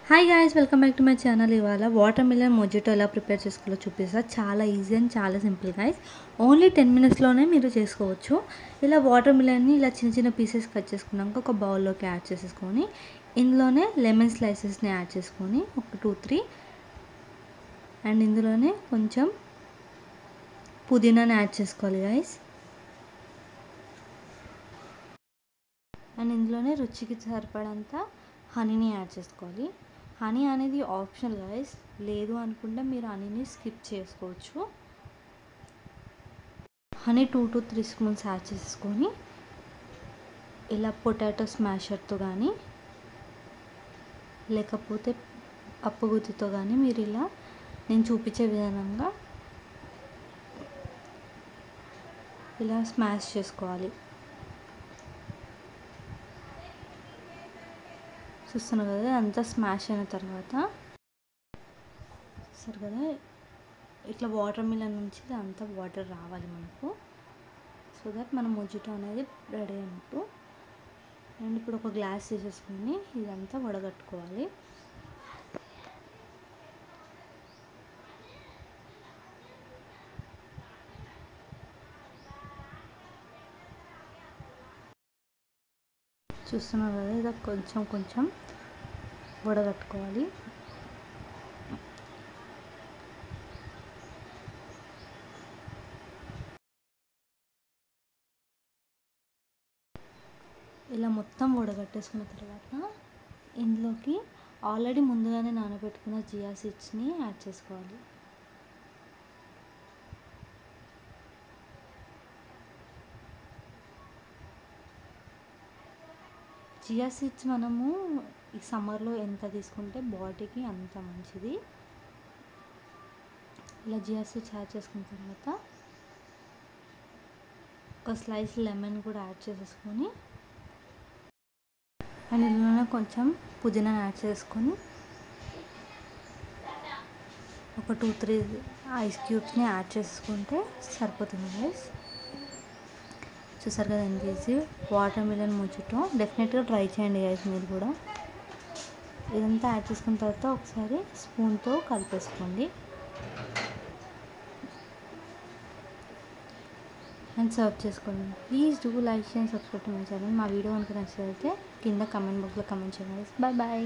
Hi guys, welcome back to my channel. ఇవాళ water melon mojito ఎలా prepare చేసుకోవాలో చూపిస్తా. చాలా ఈజీ అండ్ చాలా సింపుల్ గాయ్స్. ఓన్లీ 10 మినిట్స్లోనే మీరు చేసుకోవచ్చు. ఇలా వాటర్ మిలన్ని ఇలా చిన్న చిన్న పీసెస్ కట్ చేసుకున్నాక ఒక బౌల్లోకి యాడ్ చేసేసుకొని ఇందులోనే లెమన్ స్లైసెస్ని యాడ్ చేసుకొని ఒక 2-3 అండ్ ఇందులోనే కొంచెం పుదీనాని యాడ్ చేసుకోవాలి గాయ్స్. అండ్ ఇందులోనే రుచికి సరిపడంత హనీని యాడ్ చేసుకోవాలి. హనీ అనేది ఆప్షనల్ గైస్, లేదు అనుకుంటే మీరు హనీని స్కిప్ చేసుకోవచ్చు. హనీ 2-3 స్పూన్స్ యాడ్ చేసుకొని ఇలా పొటాటో స్మాషర్తో కానీ లేకపోతే అప్పుగుత్తితో కానీ మీరు ఇలా నేను చూపించే విధానంగా ఇలా స్మాష్ చేసుకోవాలి. చూస్తున్నారు కదా, అంతా స్మాష్ అయిన తర్వాత చూస్తారు కదా, ఇట్లా వాటర్ మిలన్ నుంచి అంతా వాటర్ రావాలి మనకు. సో దట్ మన మొజిటో అనేది రెడీ అయినట్టు. అండ్ ఇప్పుడు ఒక గ్లాస్ తీసేసుకొని ఇదంతా వడగట్టుకోవాలి. చూస్తున్నారు కదా, ఇది కొంచెం కొంచెం వడగట్టుకోవాలి. ఇలా మొత్తం వడగట్టేసుకున్న తర్వాత ఇందులోకి ఆల్రెడీ ముందుగానే నానబెట్టుకున్న చియా సీడ్స్ని యాడ్ చేసుకోవాలి. చియా సీడ్స్ మనము ఈ సమ్మర్లో ఎంత తీసుకుంటే బాడీకి అంత మంచిది. ఇలా చియా సీడ్స్ యాడ్ చేసుకున్న తర్వాత ఒక స్లైస్ లెమన్ కూడా యాడ్ చేసేసుకొని అండ్ ఇందులోనే కొంచెం పుదీనా యాడ్ చేసుకొని ఒక 2-3 ఐస్ క్యూబ్స్ని యాడ్ చేసుకుంటే సరిపోతుంది గైస్. చూసారు కదా ఎంత ఈజీ వాటర్ మిలన్ మొజిటో. డెఫినెట్గా ట్రై చేయండి గైస్ మీరు కూడా. ఇదంతా యాడ్ చేసుకున్న తర్వాత ఒకసారి స్పూన్తో కలిపేసుకోండి అండ్ సర్వ్ చేసుకోండి. Please do like and subscribe to my channel. మా వీడియో కనుక నచ్చితే కింద కమెంట్ బాక్స్లో కమెంట్ చేయండి. Bye bye.